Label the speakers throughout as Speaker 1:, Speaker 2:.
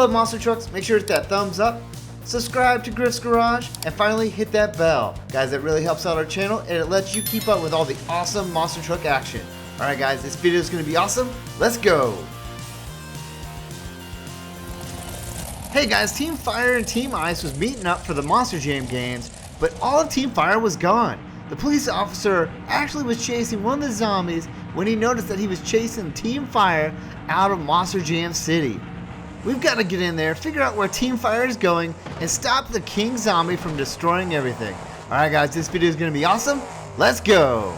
Speaker 1: love monster trucks, make sure to hit that thumbs up, subscribe to Griff's Garage, and finally hit that bell. Guys, that really helps out our channel and it lets you keep up with all the awesome monster truck action. Alright guys, this video is going to be awesome. Let's go! Hey guys, Team Fire and Team Ice was meeting up for the Monster Jam games, but all of Team Fire was gone. The police officer actually was chasing one of the zombies when he noticed that he was chasing Team Fire out of Monster Jam City. We've got to get in there, figure out where Team Fire is going, and stop the King Zombie from destroying everything. Alright guys, this video is going to be awesome. Let's go!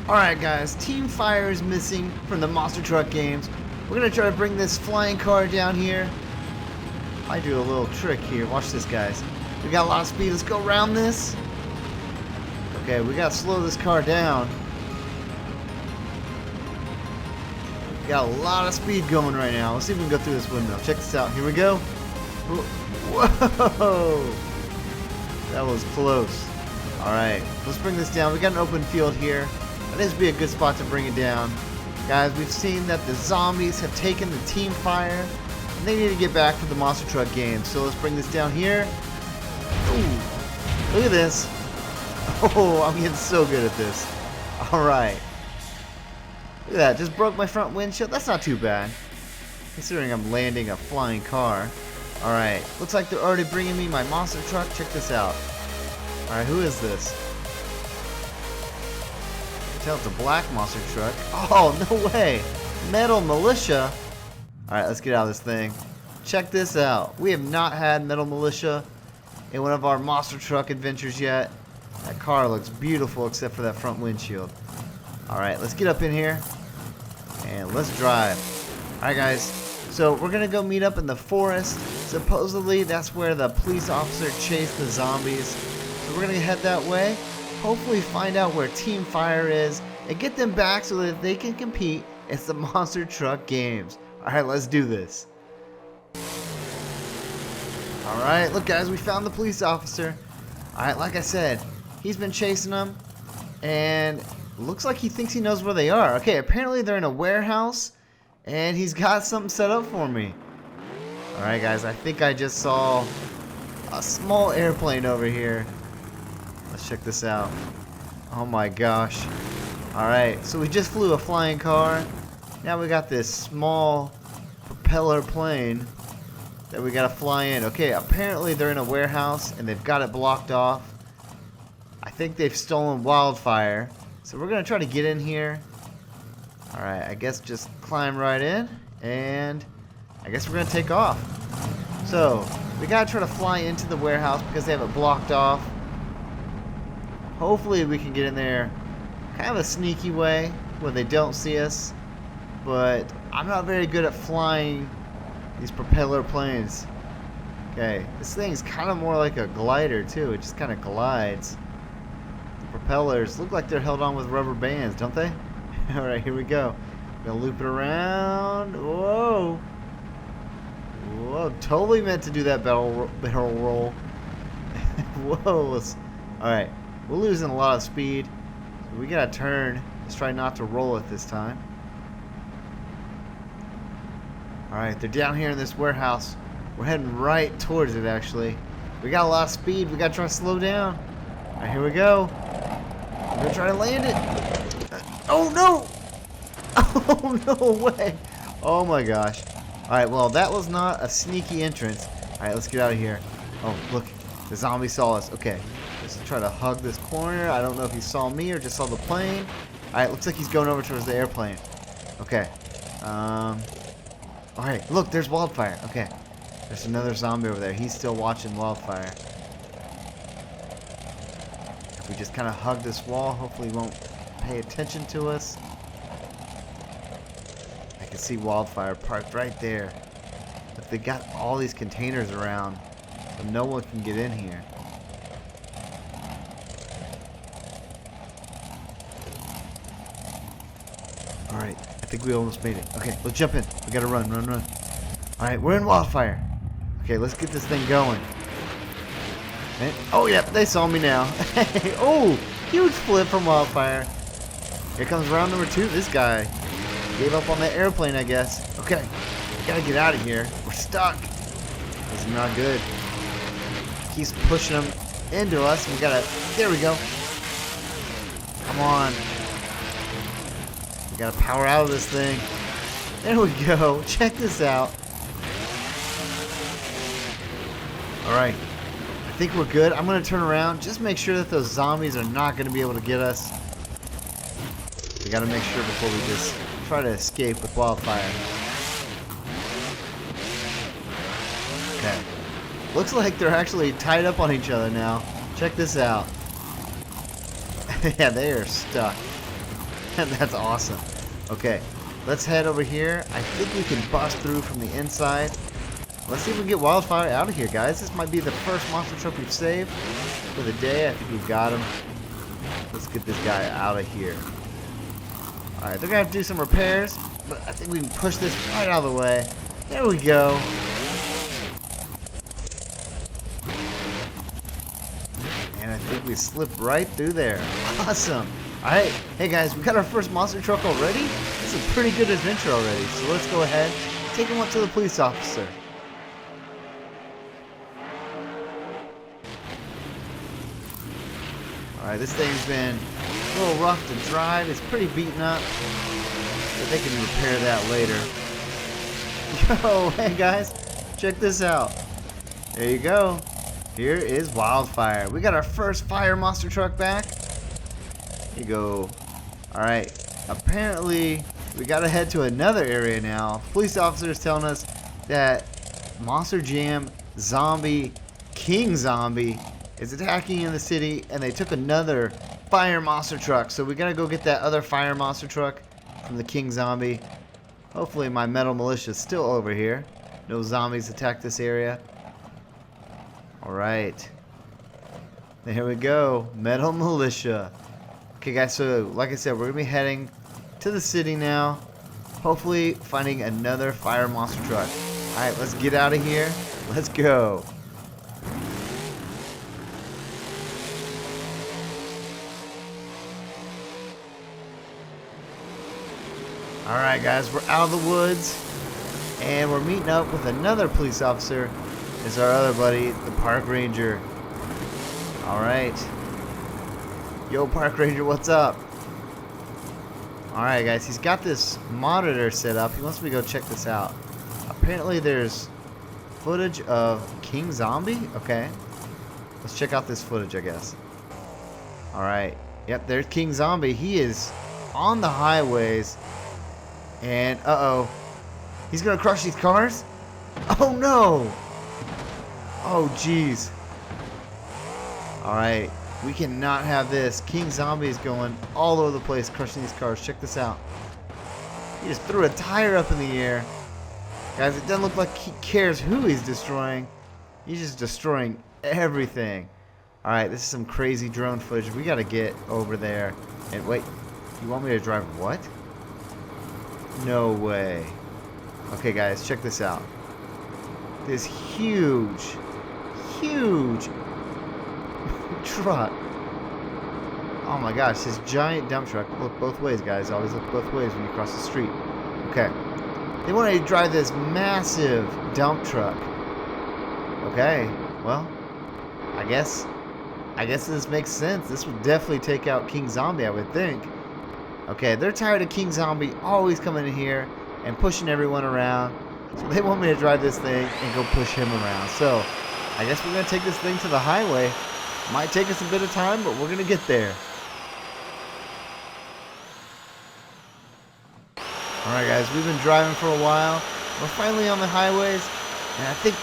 Speaker 1: Alright guys, Team Fire is missing from the Monster Truck games. We're going to try to bring this flying car down here. I do a little trick here. Watch this guys. We got a lot of speed. Let's go around this. Okay, we got to slow this car down. We got a lot of speed going right now. Let's see if we can go through this windmill. Check this out. Here we go. Whoa! That was close. Alright, let's bring this down. We got an open field here. This would be a good spot to bring it down. Guys, we've seen that the zombies have taken the Team Fire, and they need to get back for the Monster Truck game. So let's bring this down here. Ooh, look at this. Oh, I'm getting so good at this. Alright. Look at that, just broke my front windshield. That's not too bad, considering I'm landing a flying car. Alright, looks like they're already bringing me my Monster Truck. Check this out. Alright, who is this? It's a black monster truck. Oh, no way. Metal Mulisha. Alright, let's get out of this thing. Check this out. We have not had Metal Mulisha in one of our monster truck adventures yet. That car looks beautiful except for that front windshield. Alright, let's get up in here and let's drive. Alright guys, so we're going to go meet up in the forest. Supposedly that's where the police officer chased the zombies. So we're going to head that way. Hopefully find out where Team Fire is and get them back so that they can compete in the Monster Truck games. Alright, let's do this. Alright, look guys, we found the police officer. Alright, like I said, he's been chasing them and looks like he thinks he knows where they are. Okay, apparently they're in a warehouse and he's got something set up for me. Alright guys, I think I just saw a small airplane over here. Let's check this out. Oh my gosh. Alright, so we just flew a flying car. Now we got this small propeller plane that we gotta fly in. Okay, apparently they're in a warehouse and they've got it blocked off. I think they've stolen Wildfire. So we're gonna try to get in here. Alright, I guess just climb right in and I guess we're gonna take off. So, we gotta try to fly into the warehouse because they have it blocked off. Hopefully we can get in there kind of a sneaky way where they don't see us, but I'm not very good at flying these propeller planes. Okay, this thing's kind of more like a glider too. It just kind of glides. The propellers look like they're held on with rubber bands, don't they? Alright, here we go. Gonna loop it around. Whoa. Whoa, totally meant to do that barrel roll. Whoa. Alright. We're losing a lot of speed. So we gotta turn. Let's try not to roll it this time. Alright, they're down here in this warehouse. We're heading right towards it actually. We got a lot of speed. We gotta try to slow down. Alright, here we go. We're gonna try to land it. Oh no! Oh no way! Oh my gosh. Alright, well that was not a sneaky entrance. Alright, let's get out of here. Oh, look. The zombie saw us. Okay. Let's try to hug this corner. I don't know if he saw me or just saw the plane. Alright, looks like he's going over towards the airplane. Okay. Alright, look, there's Wildfire. Okay. There's another zombie over there. He's still watching Wildfire. If we just kind of hug this wall, hopefully he won't pay attention to us. I can see Wildfire parked right there. But they got all these containers around, so no one can get in here. Alright, I think we almost made it. Okay, let's jump in. We gotta run. Alright, we're in wildfire. Okay, let's get this thing going. And, oh, yep, they saw me now. Oh, huge flip from wildfire. Here comes round number 2. This guy gave up on that airplane, I guess. Okay, we gotta get out of here. We're stuck. This is not good. Keeps pushing them into us. We gotta, there we go. Come on. We gotta power out of this thing. There we go. Check this out. Alright. I think we're good. I'm gonna turn around. Just make sure that those zombies are not gonna be able to get us. We gotta make sure before we just try to escape with wildfire. Okay. Looks like they're actually tied up on each other now. Check this out. Yeah, they are stuck. That's awesome. Okay, let's head over here. I think we can bust through from the inside. Let's see if we can get wildfire out of here, guys. This might be the first monster truck we've saved for the day. I think we've got him. Let's get this guy out of here. Alright, they're going to have to do some repairs, but I think we can push this right out of the way. There we go. And I think we slipped right through there. Awesome. Alright, hey guys, we got our first monster truck already? This is a pretty good adventure already, so let's go ahead and take him up to the police officer. Alright, this thing's been a little rough to drive. It's pretty beaten up, but they can repair that later. Yo, hey guys, check this out. There you go. Here is wildfire. We got our first fire monster truck back. Here you go. Alright, apparently we gotta head to another area now. Police officers telling us that Monster Jam Zombie King Zombie is attacking in the city, and they took another fire monster truck. So we gotta go get that other fire monster truck from the King Zombie. Hopefully my Metal Mulisha is still over here. No zombies attack this area. Alright. There we go. Metal Mulisha. Okay guys, so like I said, we're going to be heading to the city now. Hopefully finding another fire monster truck. Alright, let's get out of here. Let's go. Alright guys, we're out of the woods. And we're meeting up with another police officer. It's our other buddy, the park ranger. Alright. Yo, park ranger, what's up? Alright guys, he's got this monitor set up. He wants me to go check this out. Apparently there's footage of King Zombie. Okay. Let's check out this footage, I guess. Alright. Yep, there's King Zombie. He is on the highways. And, uh-oh. He's gonna crush these cars? Oh no! Oh jeez. Alright. We cannot have this. King Zombie is going all over the place crushing these cars. Check this out. He just threw a tire up in the air. Guys, it doesn't look like he cares who he's destroying. He's just destroying everything. Alright, this is some crazy drone footage. We gotta get over there. And wait, you want me to drive what? No way. Okay guys, check this out. This huge truck. Oh my gosh, this giant dump truck. Look both ways, guys. Always look both ways when you cross the street. Okay. They want to drive this massive dump truck. Okay. Well, I guess this makes sense. This would definitely take out King Zombie, I would think. Okay, they're tired of King Zombie always coming in here and pushing everyone around. So they want me to drive this thing and go push him around. So, I guess we're going to take this thing to the highway. Might take us a bit of time, but we're going to get there. Alright guys, we've been driving for a while. We're finally on the highways. And I think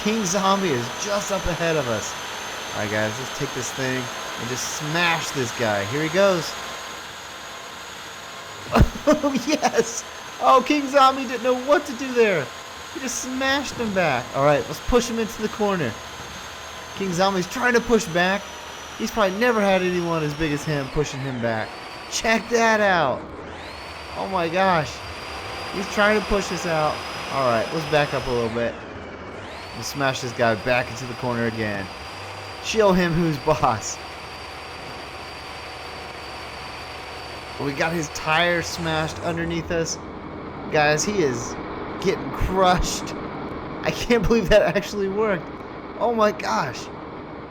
Speaker 1: King Zombie is just up ahead of us. Alright guys, let's take this thing and just smash this guy. Here he goes. Oh yes! Oh, King Zombie didn't know what to do there. He just smashed him back. Alright, let's push him into the corner. King Zombie's trying to push back. He's probably never had anyone as big as him pushing him back. Check that out. Oh my gosh. He's trying to push us out. Alright, let's back up a little bit. We'll smash this guy back into the corner again. Show him who's boss. We got his tire smashed underneath us. Guys, he is getting crushed. I can't believe that actually worked. Oh my gosh.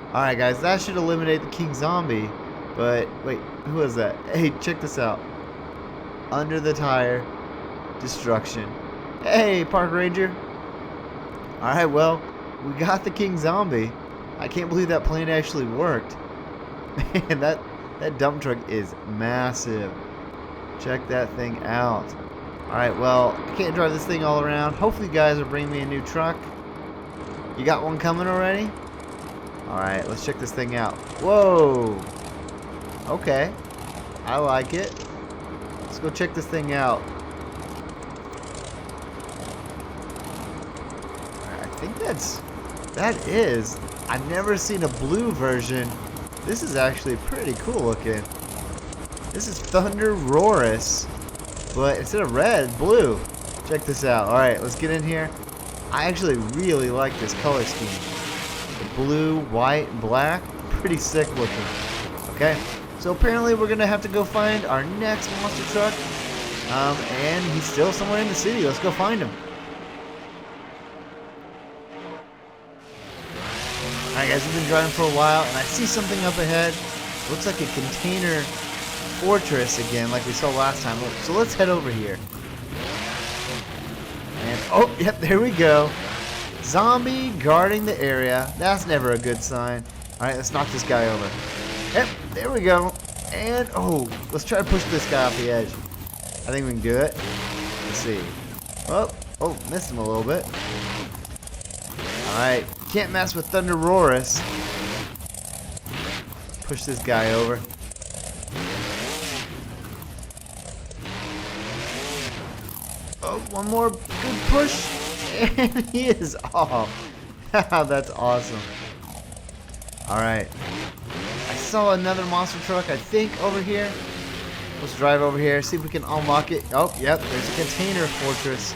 Speaker 1: Alright guys, that should eliminate the King Zombie. But, wait, who is that? Hey, check this out. Under the tire. Destruction. Hey, Park Ranger. Alright, well, we got the King Zombie. I can't believe that plane actually worked. Man, that dump truck is massive. Check that thing out. Alright, well, I can't drive this thing all around. Hopefully you guys will bring me a new truck. You got one coming already? Alright, let's check this thing out. Whoa! Okay. I like it. Let's go check this thing out. I think that is. I've never seen a blue version. This is actually pretty cool looking. This is ThunderROARus, but instead of red, blue. Check this out. Alright, let's get in here. I actually really like this color scheme. The blue, white, and black. Pretty sick looking. Okay, so apparently we're going to have to go find our next monster truck. And he's still somewhere in the city. Let's go find him. Alright guys, we've been driving for a while, and I see something up ahead. Looks like a container fortress again, like we saw last time. So let's head over here. And, oh, yep, there we go. Zombie guarding the area. That's never a good sign. Alright, let's knock this guy over. Yep, there we go. And, oh, let's try to push this guy off the edge. I think we can do it. Let's see. Oh, missed him a little bit. Alright, can't mess with ThunderROARus. Push this guy over. Oh, one more good push. And he is off. That's awesome. Alright. I saw another monster truck, I think, over here. Let's drive over here, see if we can unlock it. Oh, yep, there's a container fortress.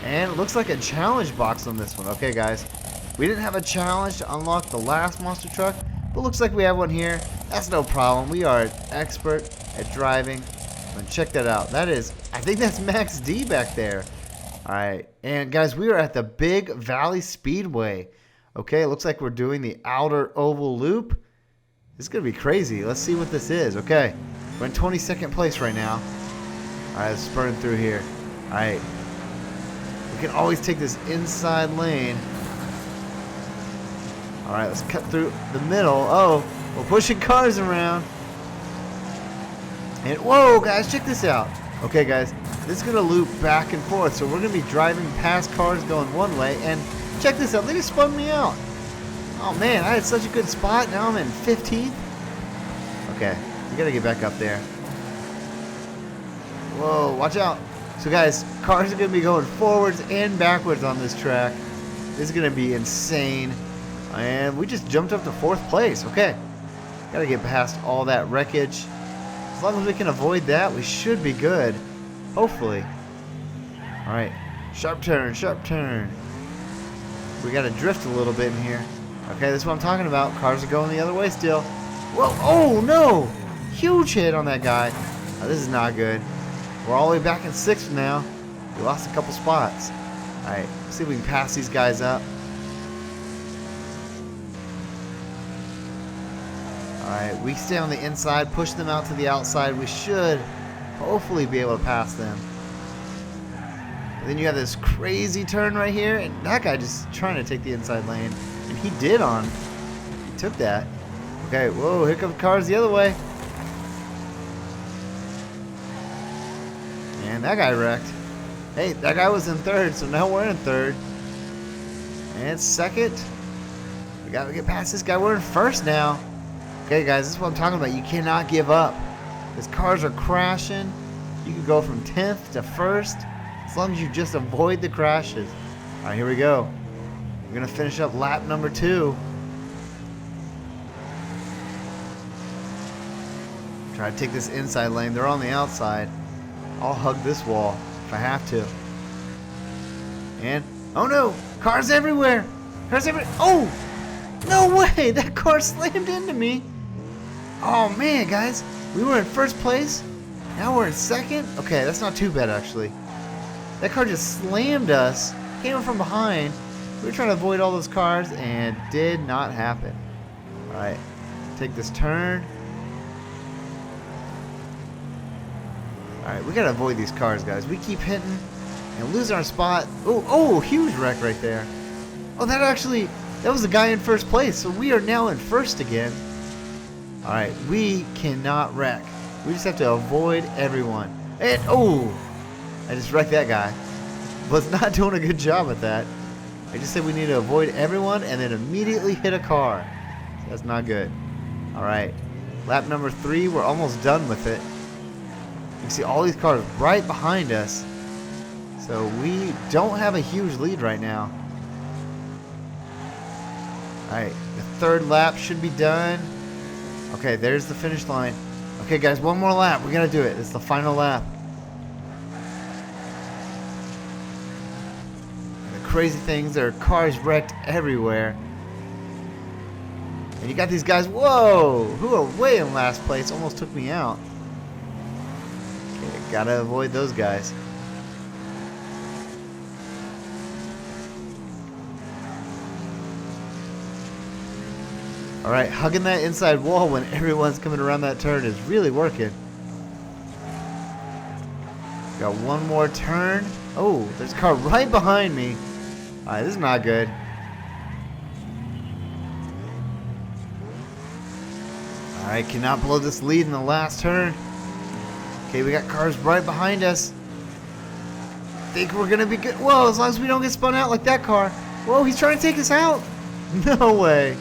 Speaker 1: And it looks like a challenge box on this one. Okay, guys. We didn't have a challenge to unlock the last monster truck, but looks like we have one here. That's no problem. We are an expert at driving. And check that out. That is, I think that's Max D back there. Alright, and guys, we are at the Big Valley Speedway. Okay, it looks like we're doing the outer oval loop. This is going to be crazy. Let's see what this is. Okay, we're in 22nd place right now. Alright, let's burn through here. Alright. We can always take this inside lane. Alright, let's cut through the middle. Oh, we're pushing cars around. And whoa, guys, check this out. Okay, guys, this is going to loop back and forth. So we're going to be driving past cars going one way. And check this out. They just spun me out. Oh, man, I had such a good spot. Now I'm in 15th. Okay, we got to get back up there. Whoa, watch out. So, guys, cars are going to be going forwards and backwards on this track. This is going to be insane. And we just jumped up to 4th place. Okay. Got to get past all that wreckage. As long as we can avoid that, we should be good. Hopefully. Alright. Sharp turn, sharp turn. We got to drift a little bit in here. Okay, that's what I'm talking about. Cars are going the other way still. Whoa. Oh, no. Huge hit on that guy. Oh, this is not good. We're all the way back in 6th now. We lost a couple spots. Alright. See if we can pass these guys up. Alright, we stay on the inside, push them out to the outside. We should hopefully be able to pass them. And then you have this crazy turn right here, and that guy just trying to take the inside lane. And he did on. He took that. Okay, whoa, here come cars the other way. And that guy wrecked. Hey, that guy was in 3rd, so now we're in 3rd. And 2nd. We gotta get past this guy. We're in 1st now. Okay, guys, this is what I'm talking about. You cannot give up. These cars are crashing. You can go from 10th to 1st as long as you just avoid the crashes. All right, here we go. We're going to finish up lap number 2. Try to take this inside lane. They're on the outside. I'll hug this wall if I have to. And, oh no! Cars everywhere! Cars everywhere! Oh! No way! That car slammed into me! Oh man, guys! We were in first place. Now we're in second? Okay, that's not too bad actually. That car just slammed us. Came up from behind. We were trying to avoid all those cars and did not happen. Alright. Take this turn. Alright, we gotta avoid these cars, guys. We keep hitting and losing our spot. Oh, huge wreck right there. Oh, that was the guy in first place. So we are now in first again. Alright, we cannot wreck. We just have to avoid everyone. And, oh! I just wrecked that guy. Was not doing a good job at that. I just said we need to avoid everyone and then immediately hit a car. So that's not good. Alright, lap number 3. We're almost done with it. You can see all these cars right behind us. So we don't have a huge lead right now. Alright, the third lap should be done. Okay, there's the finish line. Okay, guys, one more lap. We gotta do it. It's the final lap. And the crazy things, there are cars wrecked everywhere. And you got these guys, whoa, who are way in last place. Almost took me out. Okay, gotta avoid those guys. Alright, hugging that inside wall when everyone's coming around that turn is really working. Got one more turn. Oh, there's a car right behind me. Alright, this is not good. Alright, cannot blow this lead in the last turn. Okay, we got cars right behind us. Think we're gonna be good. Whoa, as long as we don't get spun out like that car. Whoa, he's trying to take us out. No way.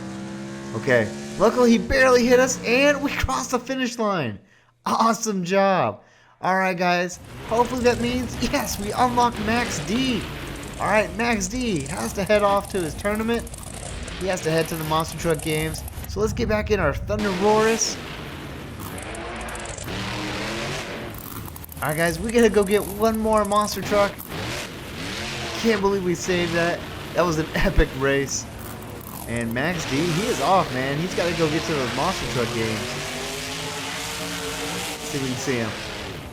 Speaker 1: Okay, luckily he barely hit us and we crossed the finish line. Awesome job. Alright guys, hopefully that means, yes, we unlocked Max D. Alright, Max D has to head off to his tournament. He has to head to the Monster Truck games. So let's get back in our ThunderROARus. Alright guys, we gotta go get one more Monster Truck. Can't believe we saved that. That was an epic race. And Max D, he is off, man. He's got to go get to those Monster Truck games. Let's see if we can see him.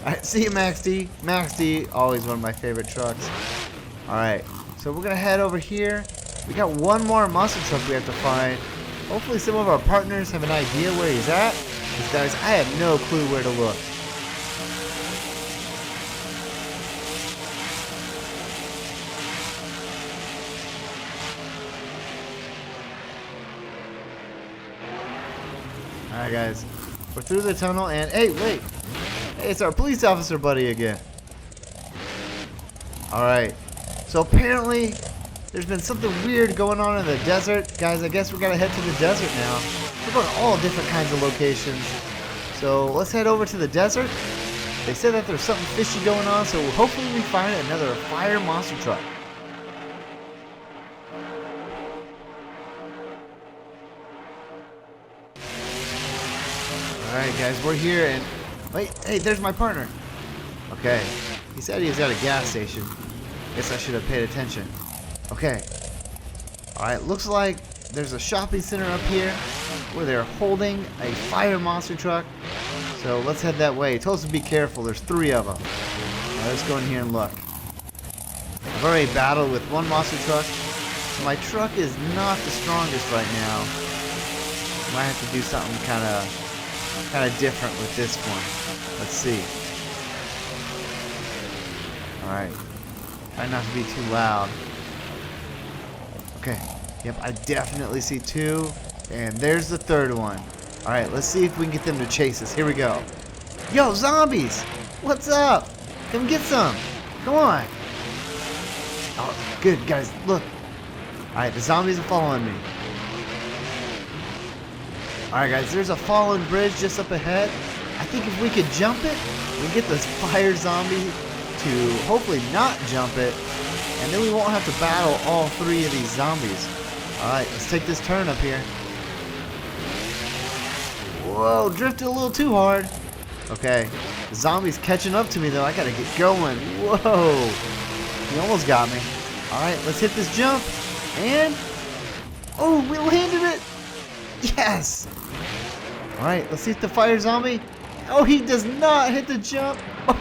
Speaker 1: Alright, see you, Max D. Max D, always one of my favorite trucks. Alright, so we're going to head over here. We got one more Monster Truck we have to find. Hopefully some of our partners have an idea where he's at. Because, guys, I have no clue where to look. Alright guys, we're through the tunnel and hey, wait! Hey, it's our police officer buddy again. Alright, so apparently there's been something weird going on in the desert. Guys, I guess we gotta head to the desert now. We're going to all different kinds of locations. So let's head over to the desert. They said that there's something fishy going on, so hopefully we find another fire monster truck. Alright guys, we're here and wait, hey, there's my partner. Okay, he said he was at a gas station. Guess I should have paid attention. Okay. Alright, looks like there's a shopping center up here where they're holding a fire monster truck. So let's head that way. He told us to be careful, there's 3 of them. Now, let's go in here and look. I've already battled with one monster truck. So my truck is not the strongest right now. Might have to do something kind of different with this one. Let's see. Alright. Try not to be too loud. Okay. Yep, I definitely see 2. And there's the 3rd one. Alright, let's see if we can get them to chase us. Here we go. Yo, zombies! What's up? Come get some. Come on. Oh, good, guys. Look. Alright, the zombies are following me. Alright guys, there's a fallen bridge just up ahead. I think if we could jump it, we can get this fire zombie to hopefully not jump it. And then we won't have to battle all 3 of these zombies. Alright, let's take this turn up here. Whoa, drifted a little too hard. Okay, The zombie's catching up to me, though. I gotta get going. Whoa. He almost got me. Alright, let's hit this jump. And... oh, we landed it! Yes! Alright, let's see if the fire zombie... oh, he does not hit the jump.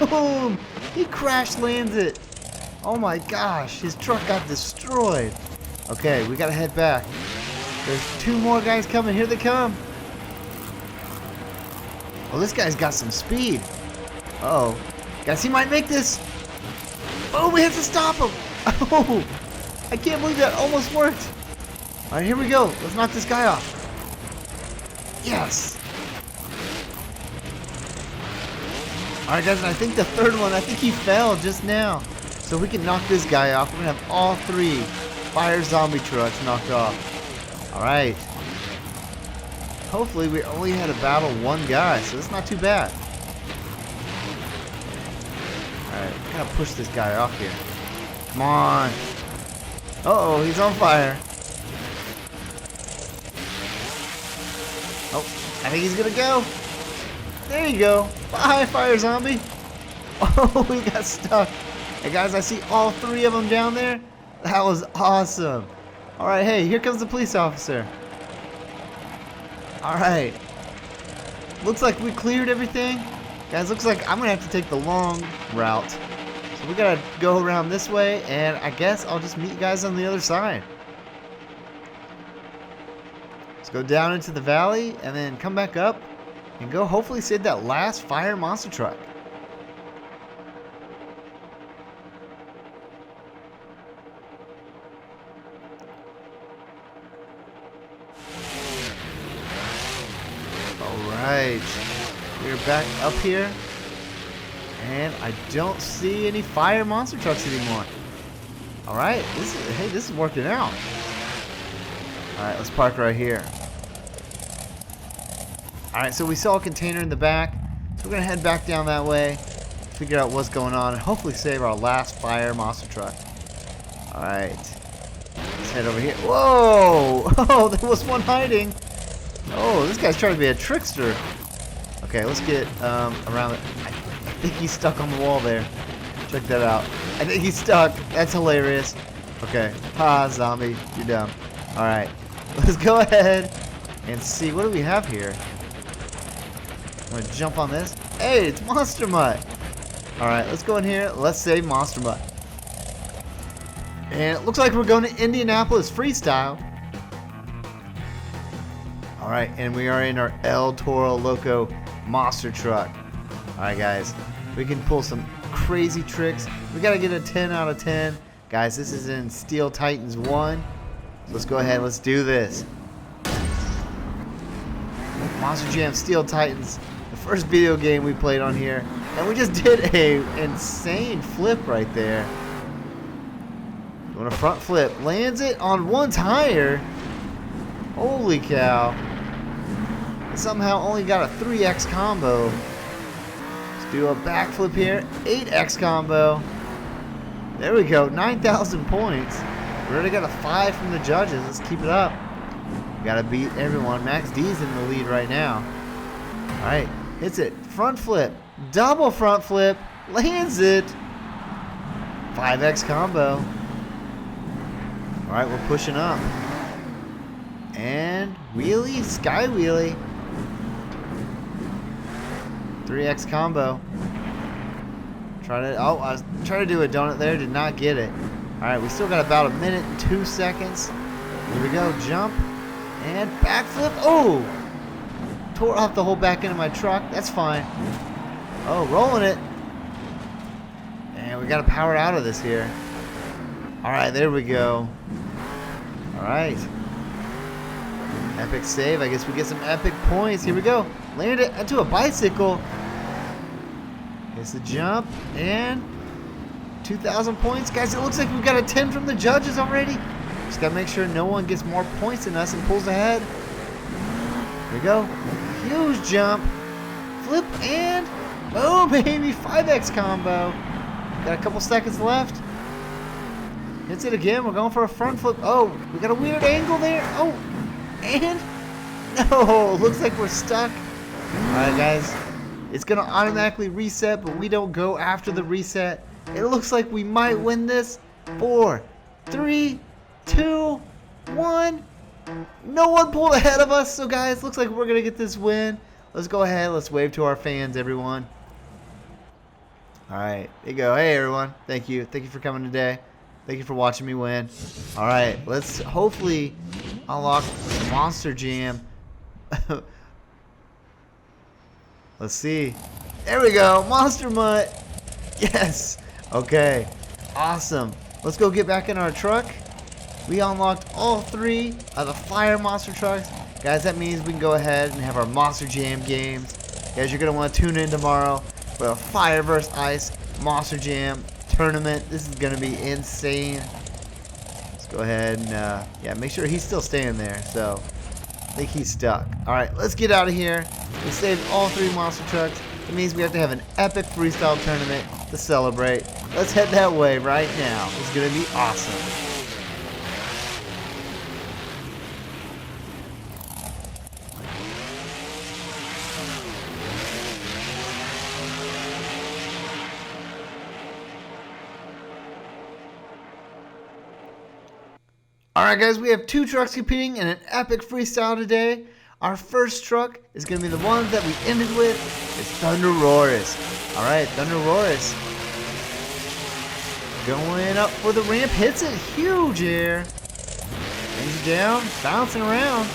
Speaker 1: Boom! He crash lands it. Oh my gosh, his truck got destroyed. Okay, we gotta head back. There's 2 more guys coming. Here they come. Oh, this guy's got some speed. Uh-oh. Guys, he might make this. Oh, we have to stop him. Oh, I can't believe that almost worked. All right, here we go. Let's knock this guy off. Yes. All right, guys, and I think the 3rd one, I think he fell just now. So we can knock this guy off. We're going to have all 3 fire zombie trucks knocked off. All right. Hopefully we only had to battle 1 guy, so it's not too bad. Alright, gotta push this guy off here. Come on. Uh-oh, he's on fire. Oh, I think he's gonna go. There you go. Bye, fire zombie. Oh, we got stuck. Hey, guys, I see all 3 of them down there. That was awesome. Alright, hey, here comes the police officer. Alright. Looks like we cleared everything. Guys, looks like I'm going to have to take the long route. So we got to go around this way, and I guess I'll just meet you guys on the other side. Let's go down into the valley, and then come back up, and go hopefully save that last fire monster truck. Alright, we're back up here, and I don't see any fire monster trucks anymore. Alright, this is working out. Alright, let's park right here. Alright, so we saw a container in the back, so we're going to head back down that way, figure out what's going on, and hopefully save our last fire monster truck. Alright, let's head over here. Whoa! Oh, there was one hiding. Oh, this guy's trying to be a trickster. Okay, let's get around it. I think he's stuck on the wall there. Check that out. I think he's stuck. That's hilarious. Okay. Ha, zombie. You're dumb. Alright. Let's go ahead and see. What do we have here? I'm going to jump on this. Hey, it's Monster Mutt. Alright, let's go in here. Let's save Monster Mutt. And it looks like we're going to Indianapolis Freestyle. Alright, and we are in our El Toro Loco monster truck. Alright, guys. We can pull some crazy tricks. We got to get a 10 out of 10. Guys, this is in Steel Titans 1. So let's go ahead. Let's do this. Monster Jam Steel Titans. The first video game we played on here. And we just did a insane flip right there. Doing a front flip. Lands it on one tire. Holy cow. Somehow only got a 3x combo. Let's do a backflip here. 8x combo. There we go. 9,000 points. We already got a 5 from the judges. Let's keep it up. We gotta beat everyone. Max D's in the lead right now. Alright. Hits it. Front flip. Double front flip. Lands it. 5x combo. Alright, we're pushing up. And wheelie. Sky wheelie. 3x combo. I was trying to do a donut there, did not get it. Alright, we still got about a minute and 2 seconds. Here we go, jump. And backflip. Oh! Tore off the whole back end of my truck. That's fine. Oh, rolling it. And we got to power out of this here. Alright, there we go. Alright. Epic save. I guess we get some epic points. Here we go. Landed it into a bicycle. It's a jump. And 2,000 points. Guys, it looks like we've got a 10 from the judges already. Just got to make sure no one gets more points than us and pulls ahead. Here we go. Huge jump. Flip and boom, baby. 5x combo. Got a couple seconds left. Hits it again. We're going for a front flip. Oh, we got a weird angle there. Oh, and no, looks like we're stuck. Alright, guys, It's going to automatically reset, but we don't go after the reset. It looks like we might win this. 4, 3, 2, 1. No one pulled ahead of us. So, guys, looks like we're going to get this win. Let's go ahead. Let's wave to our fans, everyone. All right. There you go. Hey, everyone. Thank you. Thank you for coming today. Thank you for watching me win. All right. Let's hopefully unlock Monster Jam. Let's see. There we go. Monster Mutt. Yes. Okay. Awesome. Let's go get back in our truck. We unlocked all 3 of the fire monster trucks. Guys, that means we can go ahead and have our Monster Jam games. Guys, you're going to want to tune in tomorrow for a Fire vs. Ice Monster Jam tournament. This is going to be insane. Let's go ahead and, yeah, make sure he's still staying there. So, I think he's stuck. Alright, let's get out of here. We saved all 3 monster trucks. It means we have to have an epic freestyle tournament to celebrate. Let's head that way right now. It's going to be awesome. Alright guys, we have 2 trucks competing in an epic freestyle today. Our first truck is going to be the one that we ended with. It's ThunderROARus. Alright, ThunderROARus going up for the ramp. Hits it. Huge air. Brings it down. Bouncing around.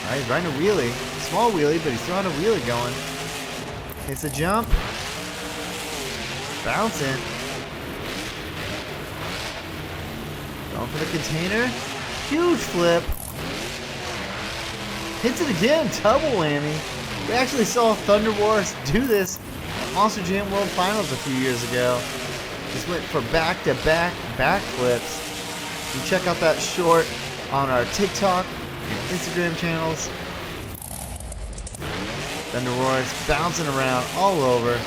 Speaker 1: Alright, he's riding a wheelie. Small wheelie, but he's still on a wheelie going. Hits a jump. Bouncing. Going for the container. Huge flip. Hits it again. Double whammy. We actually saw ThunderROARus do this at Monster Jam World Finals a few years ago. Just went for back-to-back backflips. You check out that short on our TikTok and Instagram channels. ThunderROARus bouncing around all over.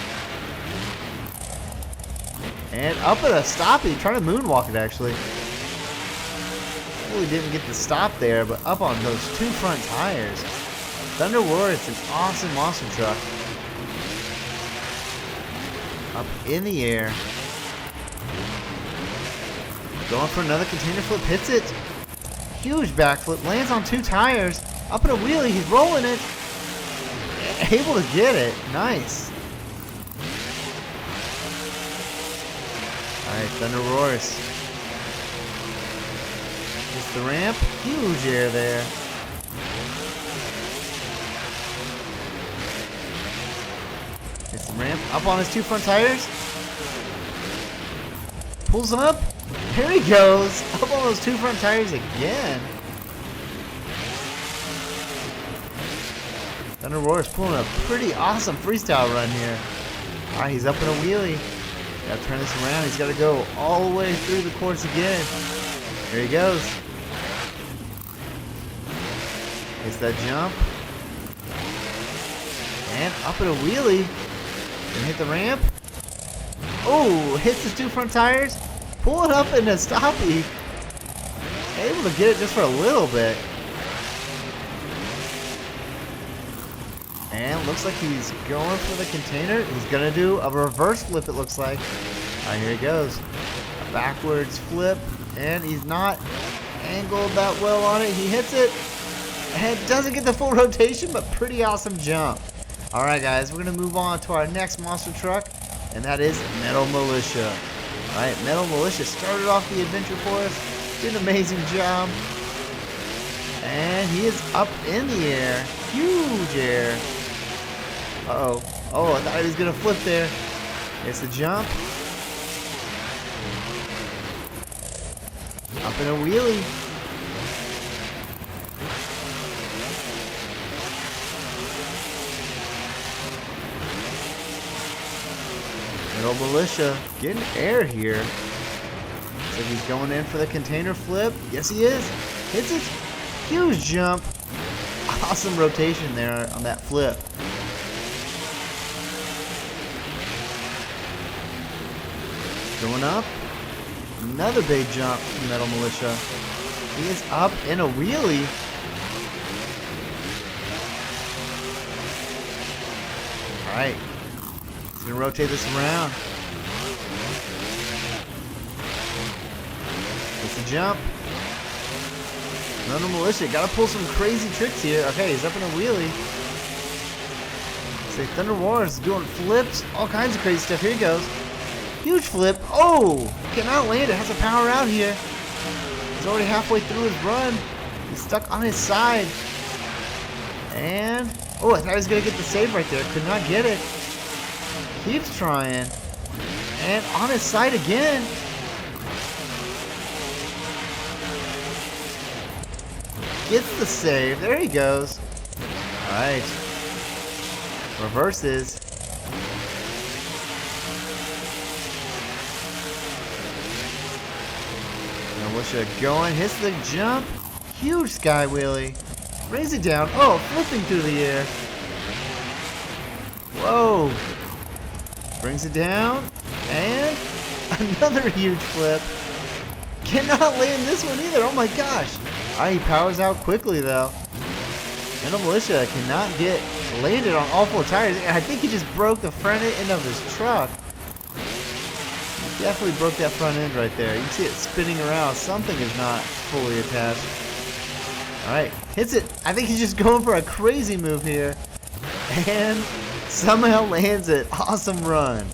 Speaker 1: And up at a stoppie. Trying to moonwalk it actually. Really didn't get the stop there, but up on those 2 front tires. ThunderROARus, an awesome monster truck. Up in the air. Going for another container flip, hits it. Huge backflip, lands on 2 tires. Up in a wheelie, he's rolling it. Able to get it, nice. Alright, ThunderROARus. Hits the ramp. Huge air there. Hits the ramp. Up on his 2 front tires. Pulls him up. Here he goes. Up on those 2 front tires again. ThunderROARus pulling a pretty awesome freestyle run here. Alright, he's up in a wheelie. Gotta turn this around. He's gotta go all the way through the course again. Here he goes. Hits that jump. And up in a wheelie. And hit the ramp. Oh, hits his 2 front tires. Pull it up in a stoppie. Able to get it just for a little bit. And looks like he's going for the container. He's going to do a reverse flip, it looks like. Alright, here he goes. A backwards flip. And he's not angled that well on it. He hits it. And doesn't get the full rotation, but pretty awesome jump. Alright guys, we're going to move on to our next monster truck. And that is Metal Mulisha. Alright, Metal Mulisha started off the adventure for us. Did an amazing job. And he is up in the air. Huge air. Uh-oh. Oh, I thought he was going to flip there. It's a jump. Up in a wheelie. Metal Mulisha getting air here. Looks like he's going in for the container flip. Yes, he is. Hits it. Huge jump. Awesome rotation there on that flip. Going up. Another big jump from Metal Mulisha. He is up in a wheelie. Alright. He's going to rotate this around. It's a jump. Metal Mulisha. Got to pull some crazy tricks here. Okay, he's up in a wheelie. Say ThunderROARus doing flips. All kinds of crazy stuff. Here he goes. Huge flip. Oh! Cannot land it. Has to power out here. He's already halfway through his run. He's stuck on his side. And... oh, I thought he was going to get the save right there. Could not get it. Keeps trying. And on his side again. Gets the save. There he goes. Alright. Reverses. Mulisha going. Hits the jump. Huge sky wheelie. Brings it down. Oh, flipping through the air. Whoa. Brings it down. And another huge flip. Cannot land this one either. Oh my gosh. Alright, he powers out quickly though. Metal Mulisha cannot get landed on all four tires. And I think he just broke the front end of his truck. He definitely broke that front end right there. You can see it spinning around. Something is not fully attached. Alright, hits it. I think he's just going for a crazy move here. And somehow lands it. Awesome run.